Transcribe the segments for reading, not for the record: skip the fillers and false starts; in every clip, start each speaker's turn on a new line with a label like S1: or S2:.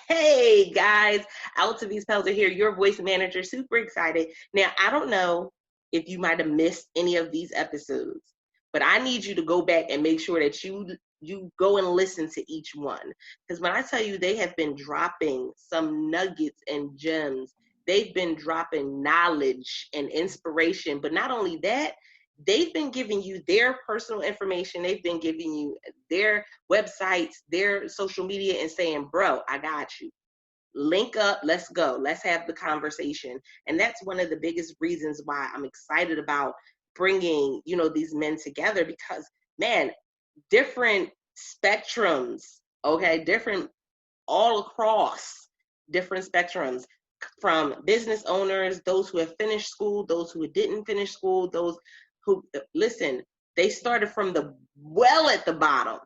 S1: Hey guys, Altavis Pelzer here, your voice manager. Super excited. Now, I don't know if you might have missed any of these episodes, but I need you to go back and make sure that you go and listen to each one. Because when I tell you they have been dropping some nuggets and gems, they've been dropping knowledge and inspiration. But not only that, they've been giving you their personal information. They've been giving you their websites, their social media, and saying, bro, I got you. Link up, let's go. Let's have the conversation. And that's one of the biggest reasons why I'm excited about bringing, these men together because, man, different spectrums, okay, different all across different spectrums from business owners, those who have finished school, those who didn't finish school, those who, listen, they started from the well at the bottom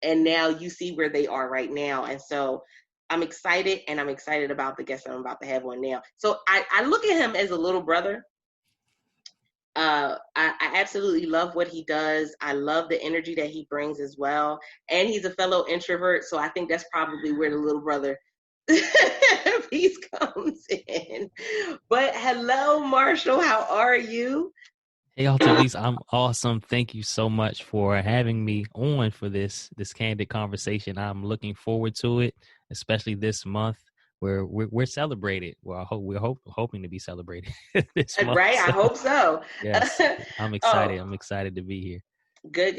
S1: and now you see where they are right now. And so I'm excited, and I'm excited about the guest I'm about to have on now. So I look at him as a little brother. I absolutely love what he does. I love the energy that he brings as well. And he's a fellow introvert, so I think that's probably where the little brother piece comes in. But hello, Marshall. How are you?
S2: Hey, Altavis, I'm awesome. Thank you so much for having me on for this candid conversation. I'm looking forward to it, especially this month where we're celebrated. Well, we're hoping to be celebrated this month.
S1: Right? I
S2: So,
S1: hope so.
S2: yes, I'm excited.
S1: Oh,
S2: I'm excited to be here.
S1: good.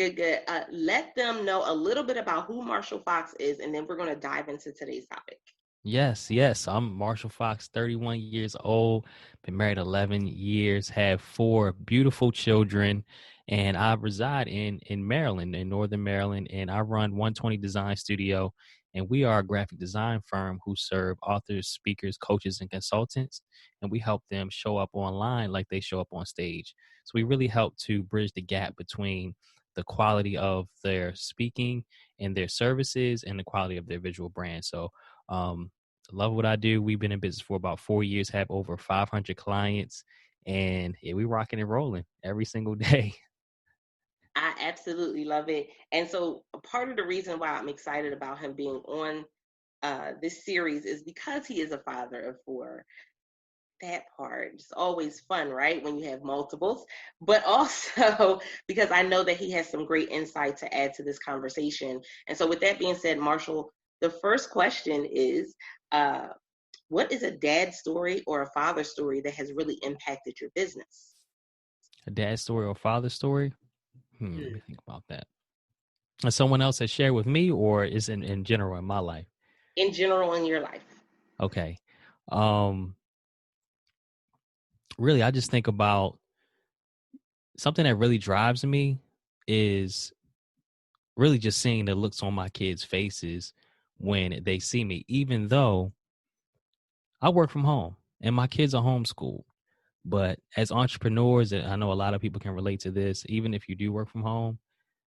S1: Let them know a little bit about who Marshall Fox is, and then we're going to dive into today's topic.
S2: Yes. I'm Marshall Fox, 31 years old, been married 11 years, have 4 beautiful children, and I reside in Maryland, in Northern Maryland, and I run 120 Design Studio, and we are a graphic design firm who serve authors, speakers, coaches, and consultants, and we help them show up online like they show up on stage. So we really help to bridge the gap between the quality of their speaking and their services and the quality of their visual brand. So um, love what I do. We've been in business for about 4 years, have over 500 clients, and yeah, we rocking and rolling every single day.
S1: I absolutely love it. And so part of the reason why I'm excited about him being on this series is because he is a father of 4. That part is always fun, right? When you have multiples, but also because I know that he has some great insight to add to this conversation. And so with that being said, Marshall, the first question is, uh, what is a dad story or a father story that has really impacted your business?
S2: A dad story or father story? Let
S1: Hmm.
S2: me think about that. And someone else has shared with me, or is in general in my life?
S1: In general in your life.
S2: Okay. Um, Really, I just think about something that really drives me is really just seeing the looks on my kids' faces when they see me, even though I work from home and my kids are homeschooled. But as entrepreneurs, and I know a lot of people can relate to this, even if you do work from home,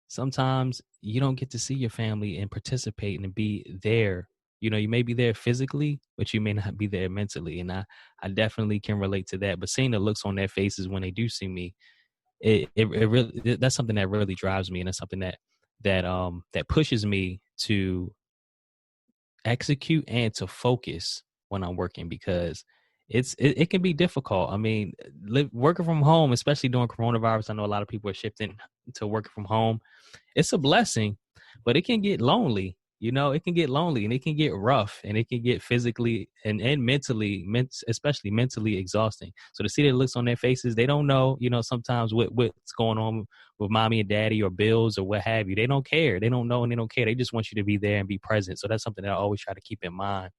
S2: sometimes you don't get to see your family and participate and be there. You know, you may be there physically, but you may not be there mentally. And I definitely can relate to that. But seeing the looks on their faces when they do see me, it really, that's something that really drives me. And it's something that pushes me to execute and to focus when I'm working, because it can be difficult. I mean, working from home, especially during coronavirus, I know a lot of people are shifting to working from home. It's a blessing, but it can get lonely. You know, it can get lonely and it can get rough and it can get physically and mentally, especially mentally exhausting. So to see the looks on their faces, they don't know, sometimes what's going on with mommy and daddy or bills or what have you. They don't care. They don't know and they don't care. They just want you to be there and be present. So that's something that I always try to keep in mind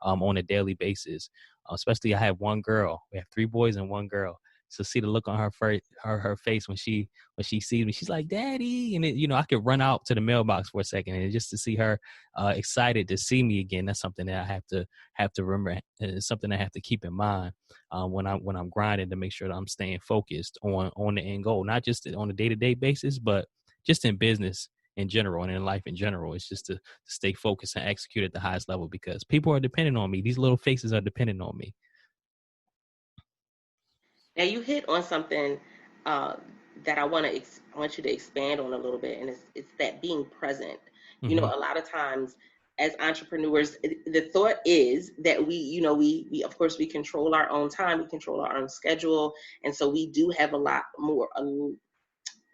S2: on a daily basis. Especially I have one girl. We have 3 boys and 1 girl. So see the look on her face when she sees me, she's like, "Daddy," and I could run out to the mailbox for a second, and just to see her excited to see me again. That's something that I have to remember. And it's something I have to keep in mind when I'm grinding, to make sure that I'm staying focused on the end goal, not just on a day-to-day basis, but just in business in general and in life in general. It's just to stay focused and execute at the highest level, because people are dependent on me. These little faces are dependent on me.
S1: Now you hit on something uh, that I want you to expand on a little bit, and it's that being present.
S2: Hmm.
S1: A lot of times as entrepreneurs, the thought is that we of course we control our own time, we control our own schedule, and so we do have a lot more.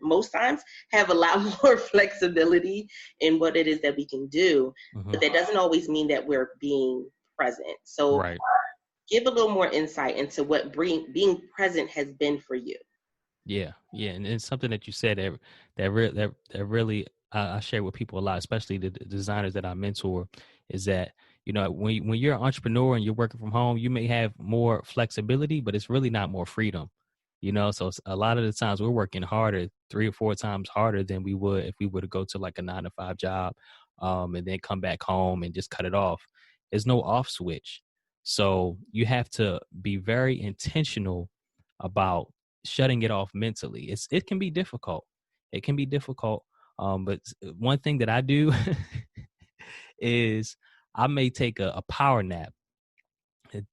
S1: Most times have a lot more flexibility in what it is that we can do, but that doesn't always mean that we're being present. So
S2: Right.
S1: give a little more insight into what being present has been for you.
S2: Yeah, and it's something that you said that really I share with people a lot, especially the designers that I mentor, is that when you're an entrepreneur and you're working from home, you may have more flexibility, but it's really not more freedom. So a lot of the times we're working harder, 3 or 4 times harder than we would if we were to go to like a 9 to 5 job, and then come back home and just cut it off. There's no off switch, so you have to be very intentional about shutting it off mentally. It can be difficult. It can be difficult. But one thing that I do is I may take a power nap,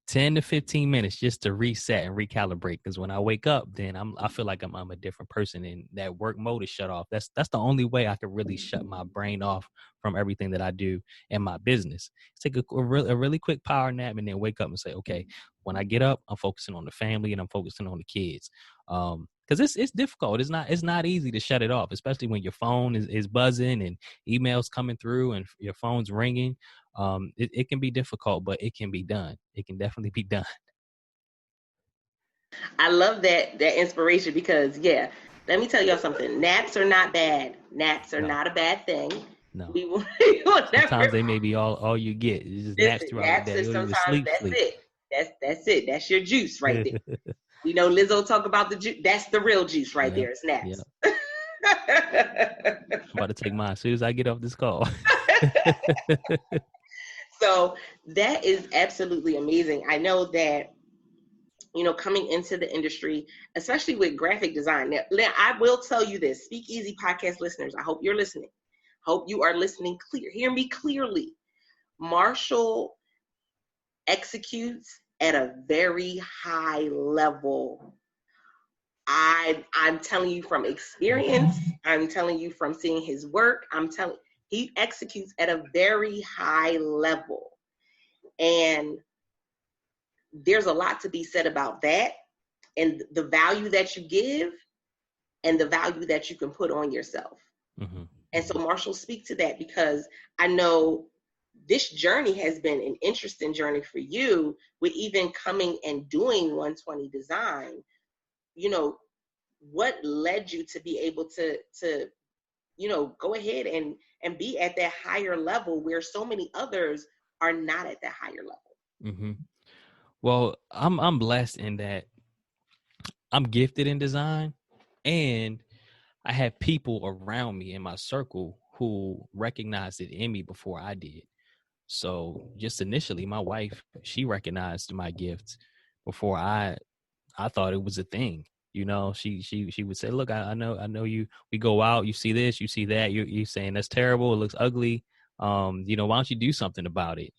S2: 10 to 15 minutes just to reset and recalibrate. Because when I wake up, then I feel like I'm a different person, and that work mode is shut off. That's the only way I can really shut my brain off from everything that I do in my business. Take a really quick power nap and then wake up and say, okay, when I get up, I'm focusing on the family and I'm focusing on the kids. Because it's difficult. It's not easy to shut it off, especially when your phone is buzzing and emails coming through and your phone's ringing. It can be difficult, but it can be done. It can definitely be done.
S1: I love that inspiration because let me tell y'all something. Naps are not bad. Naps are
S2: No,
S1: not a bad thing.
S2: no.
S1: We will
S2: Sometimes
S1: never
S2: they may be all you get. It's just naps
S1: listen.
S2: throughout the
S1: Naps
S2: day.
S1: are
S2: You don't even
S1: sometimes
S2: sleep.
S1: that's
S2: Sleep.
S1: it. That's it. That's your juice right there. We know Lizzo talk about the juice. That's the real juice right
S2: Yeah,
S1: there. It's
S2: yeah.
S1: naps.
S2: I'm about to take mine as soon as I get off this call.
S1: So that is absolutely amazing. I know that coming into the industry, especially with graphic design. Now I will tell you this, Speakeasy podcast listeners, I hope you're listening. Hope you are listening clear. Hear me clearly. Marshall executes at a very high level. I'm telling you from experience. I'm telling you from seeing his work. He executes at a very high level. And there's a lot to be said about that and the value that you give and the value that you can put on yourself.
S2: Mm-hmm.
S1: And so Marshall, speak to that, because I know this journey has been an interesting journey for you with even coming and doing 120 design. What led you to be able to go ahead and be at that higher level where so many others are not at that higher level?
S2: Mm-hmm. Well, I'm blessed in that I'm gifted in design, and I had people around me in my circle who recognized it in me before I did. So just initially, my wife, she recognized my gift before I thought it was a thing. She would say, "Look, I know you. We go out, you see this, you see that. You saying that's terrible. It looks ugly. Why don't you do something about it?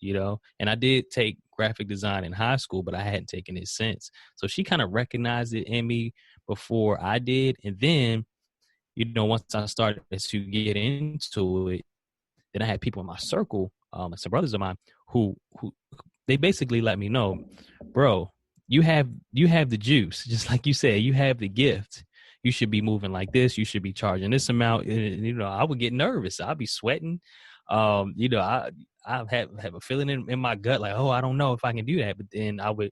S2: And I did take graphic design in high school, but I hadn't taken it since. So she kind of recognized it in me before I did, and then once I started to get into it, then I had people in my circle, like some brothers of mine, who they basically let me know, bro, you have the juice, just like you said, you have the gift. You should be moving like this. You should be charging this amount. And, I would get nervous. I'd be sweating. I have a feeling in my gut like, oh, I don't know if I can do that. But then I would,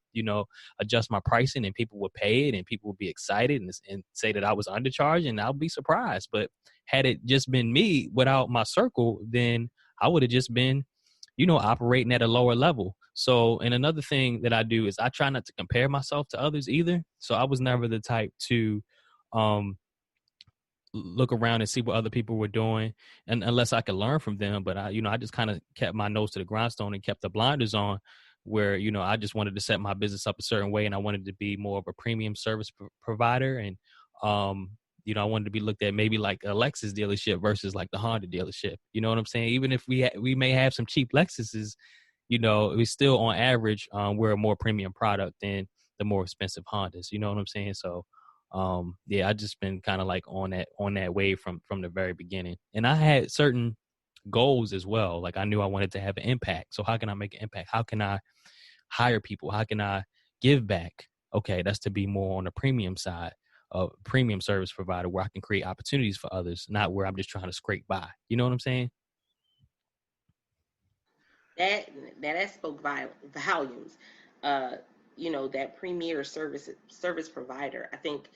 S2: adjust my pricing, and people would pay it, and people would be excited and say that I was undercharging, and I'll be surprised. But had it just been me without my circle, then I would have just been, operating at a lower level. So, and another thing that I do is I try not to compare myself to others either. So I was never the type to look around and see what other people were doing, and unless I could learn from them. But I just kind of kept my nose to the grindstone and kept the blinders on, where, I just wanted to set my business up a certain way, and I wanted to be more of a premium service provider. And, I wanted to be looked at maybe like a Lexus dealership versus like the Honda dealership. You know what I'm saying? Even if we may have some cheap Lexuses, we still on average, we're a more premium product than the more expensive Hondas. You know what I'm saying? So, I just been kind of like on that wave from the very beginning. And I had certain goals as well. Like I knew I wanted to have an impact. So how can I make an impact? How can I hire people? How can I give back? Okay, that's to be more on the premium side, of premium service provider where I can create opportunities for others, not where I'm just trying to scrape by. You know what I'm saying?
S1: that that spoke volumes. Uh, that premier service provider. I think,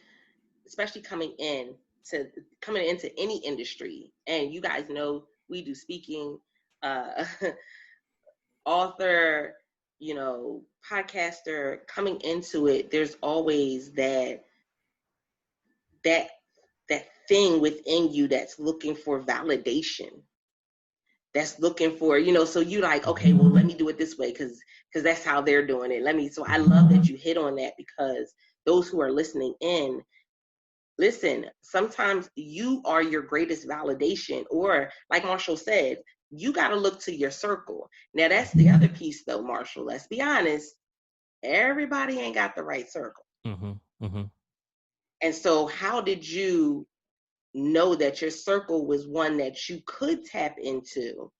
S1: especially coming into any industry, and you guys know we do speaking, uh, author, podcaster. Coming into it, there's always that that thing within you that's looking for validation, that's looking for, so you like, okay, well, let me do it this way because that's how they're doing it. So I love that you hit on that, because those who are listening in, listen, sometimes you are your greatest validation, or like Marshall said, you got to look to your circle. Now that's the other piece though, Marshall, let's be honest, everybody ain't got the right circle.
S2: Mm-hmm. Mm-hmm.
S1: And so how did you know that your circle was one that you could tap into?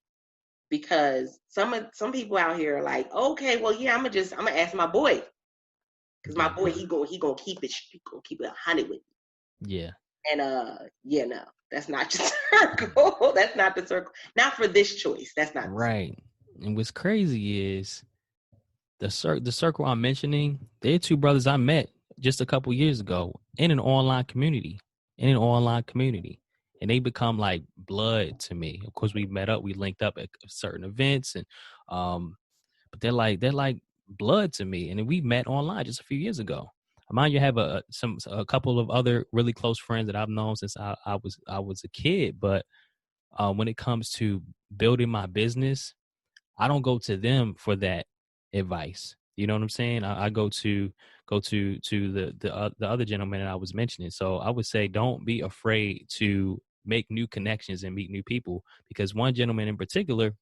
S1: Because some people out here are like, okay, well, yeah, I'm gonna ask my boy, because my boy, he gonna keep it 100 with me.
S2: Yeah.
S1: And no, that's not your circle. That's not the circle. Not for this choice. That's not
S2: right. And what's crazy is the circle I'm mentioning. They're two brothers I met just a couple years ago in an online community. And they become like blood to me. Of course, we met up, we linked up at certain events, and but they're like blood to me. And then we met online just a few years ago. Mind you, have a couple of other really close friends that I've known since I was a kid. But when it comes to building my business, I don't go to them for that advice. You know what I'm saying? I go to the other gentleman that I was mentioning. So I would say don't be afraid to make new connections and meet new people, because one gentleman in particular,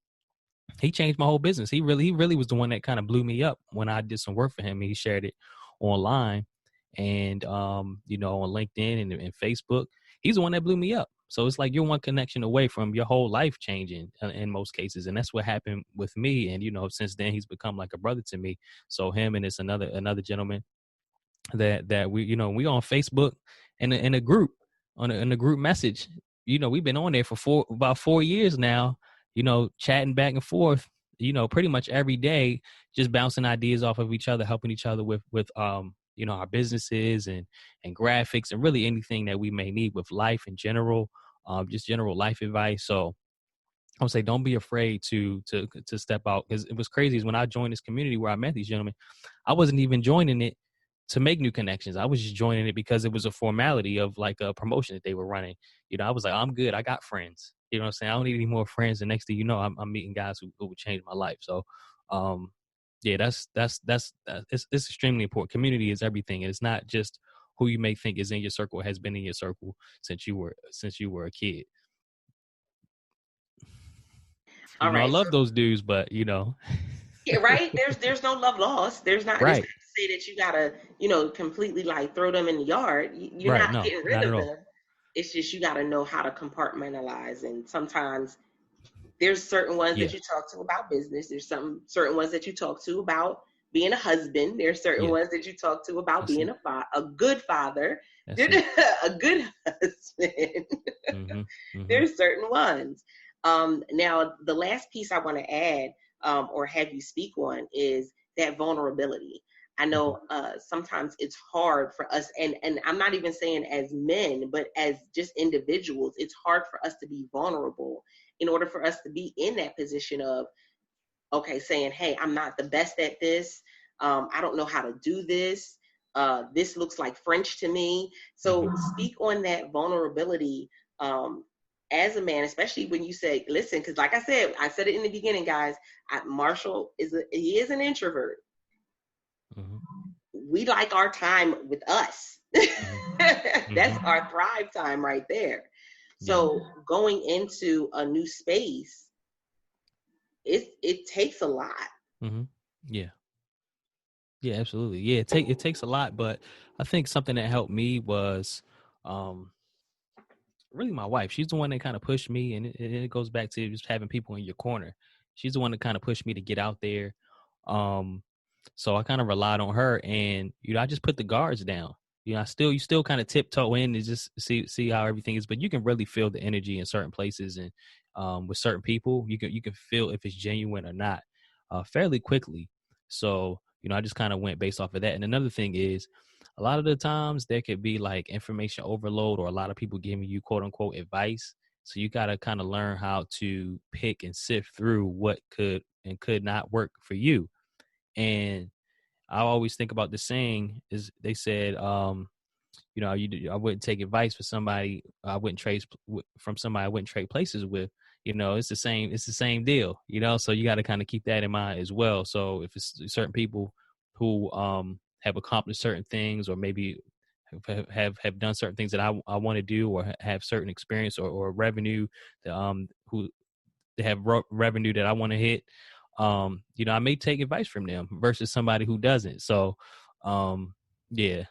S2: he changed my whole business. He really was the one that kind of blew me up when I did some work for him. He shared it online and on LinkedIn and Facebook. He's the one that blew me up. So it's like you're one connection away from your whole life changing in most cases. And that's what happened with me. And, since then he's become like a brother to me. So him and it's another gentleman that we on Facebook in a group in a group message. We've been on there for about 4 years now, chatting back and forth, pretty much every day, just bouncing ideas off of each other, helping each other with our businesses and graphics and really anything that we may need with life in general, just general life advice. So I would say don't be afraid to step out, because it was crazy is when I joined this community where I met these gentlemen, I wasn't even joining it to make new connections. I was just joining it because it was a formality of like a promotion that they were running. I was like, I'm good. I got friends. You know what I'm saying? I don't need any more friends. And next thing you know, I'm meeting guys who would change my life. So, yeah, that's it's extremely important. Community is everything. And it's not just who you may think is in your circle, has been in your circle since you were a kid.
S1: all
S2: I
S1: right.
S2: love
S1: So,
S2: those dudes, but
S1: yeah, right. There's no love lost. There's not
S2: right,
S1: to say that you gotta, completely like throw them in the yard. You're
S2: right.
S1: not
S2: No,
S1: getting rid
S2: not at
S1: of
S2: all.
S1: them. It's just you gotta know how to compartmentalize. And sometimes there's certain ones that
S2: Yeah,
S1: you talk to about business. There's some certain ones that you talk to about being a husband. There's certain
S2: yeah.
S1: ones that you talk to about
S2: That's
S1: being
S2: it.
S1: a good father,
S2: That's it.
S1: a good husband.
S2: Mm-hmm. Mm-hmm.
S1: There's certain ones. Now, the last piece I want to add, or have you speak on, is that vulnerability. I
S2: Mm-hmm.
S1: know sometimes it's hard for us, and I'm not even saying as men, but as just individuals, it's hard for us to be vulnerable in order for us to be in that position of, okay, saying, hey, I'm not the best at this. I don't know how to do this. This looks like French to me. So
S2: Mm-hmm.
S1: speak on that vulnerability, um, as a man, especially when you say, listen, because like I said it in the beginning, guys, Marshall he is an introvert.
S2: Mm-hmm.
S1: We like our time with us.
S2: Mm-hmm.
S1: That's
S2: Mm-hmm.
S1: our thrive time right there.
S2: Yeah.
S1: So going into a new space, it takes a lot.
S2: Mm-hmm. Yeah. Yeah, absolutely. Yeah, it takes a lot, but I think something that helped me was, um, really my wife. She's the one that kind of pushed me, and it goes back to just having people in your corner. She's the one that kind of pushed me to get out there. Um, so I kind of relied on her, and I just put the guards down. You still kind of tiptoe in and just see how everything is, but you can really feel the energy in certain places, and with certain people, you can feel if it's genuine or not, fairly quickly. So I just kind of went based off of that. And another thing is, a lot of the times there could be like information overload, or a lot of people giving you quote unquote advice. So you got to kind of learn how to pick and sift through what could and could not work for you. And I always think about the saying is they said, I wouldn't take advice for somebody I wouldn't trade from somebody I wouldn't trade places with. It's the same deal. So you got to kind of keep that in mind as well. So if it's certain people who have accomplished certain things, or maybe have done certain things that I want to do, or have certain experience or revenue, who they have revenue that I want to hit, I may take advice from them versus somebody who doesn't. So, yeah.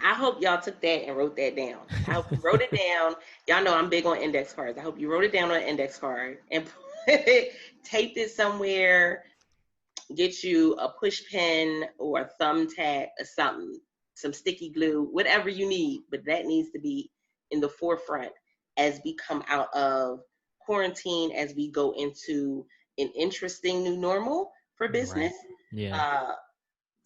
S1: I hope y'all took that and wrote that down. I hope you wrote it down. Y'all know I'm big on index cards. I hope you wrote it down on an index card and taped it somewhere. Get you a push pen or a thumbtack or something, some sticky glue, whatever you need. But that needs to be in the forefront as we come out of quarantine, as we go into an interesting new normal for business.
S2: Right. Yeah.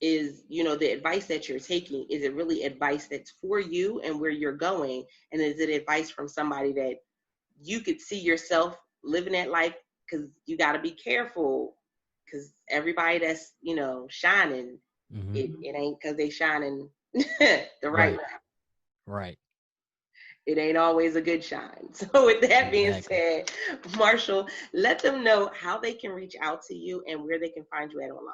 S1: Is the advice that you're taking, is it really advice that's for you and where you're going, and is it advice from somebody that you could see yourself living that life? Because you got to be careful, because everybody that's shining,
S2: Mm-hmm.
S1: it ain't because they shining the right way.
S2: Right.
S1: It ain't always a good shine. So with that being said, Marshall, let them know how they can reach out to you and where they can find you at online.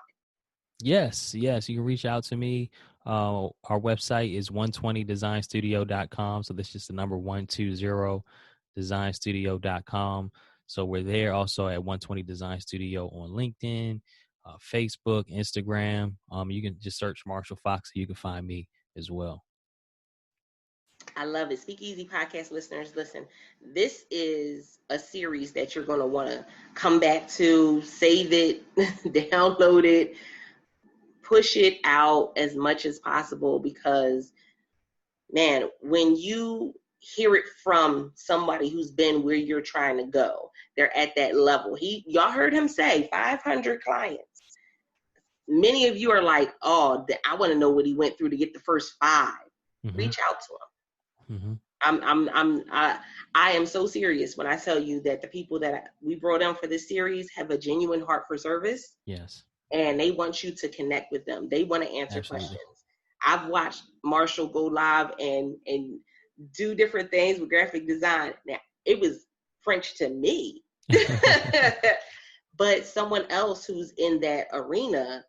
S2: Yes. You can reach out to me. Our website is 120designstudio.com. So that's just the number 120designstudio.com. So we're there also at 120 Design Studio on LinkedIn, Facebook, Instagram. You can just search Marshall Fox. You can find me as well.
S1: I love it. Speakeasy podcast listeners, listen, this is a series that you're going to want to come back to, save it, download it, push it out as much as possible, because, man, when you hear it from somebody who's been where you're trying to go, they're at that level. Y'all heard him say 500 clients. Many of you are like, oh, I want to know what he went through to get the first 5. Mm-hmm. Reach out to him. Mm-hmm. I am so serious when I tell you that the people that we brought on for this series have a genuine heart for service.
S2: Yes.
S1: And they want you to connect with them. They want to answer questions. I've watched Marshall go live and do different things with graphic design. Now, it was French to me. But someone else who's in that arena,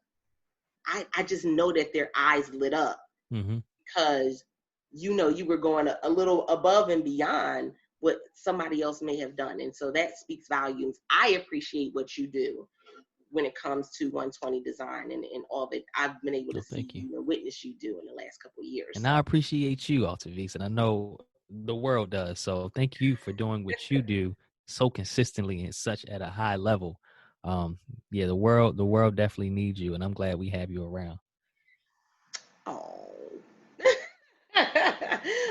S1: I just know that their eyes lit up. Mm-hmm. Because you were going a little above and beyond what somebody else may have done. And so that speaks volumes. I appreciate what you do when it comes to 120 Design and all that I've been able to see you and witness you do in the last couple of years.
S2: And I appreciate you, Altavis, and I know the world does. So thank you for doing what you do so consistently and such at a high level. The world definitely needs you, and I'm glad we have you around.
S1: Oh.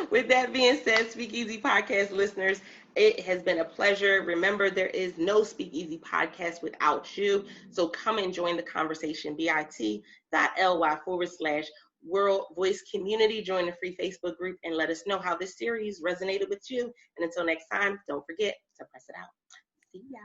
S1: With that being said, Speakeasy podcast listeners, it has been a pleasure. Remember, there is no Speakeasy podcast without you. So come and join the conversation, bit.ly/World Voice Community. Join the free Facebook group and let us know how this series resonated with you. And until next time, don't forget to press it out. See ya.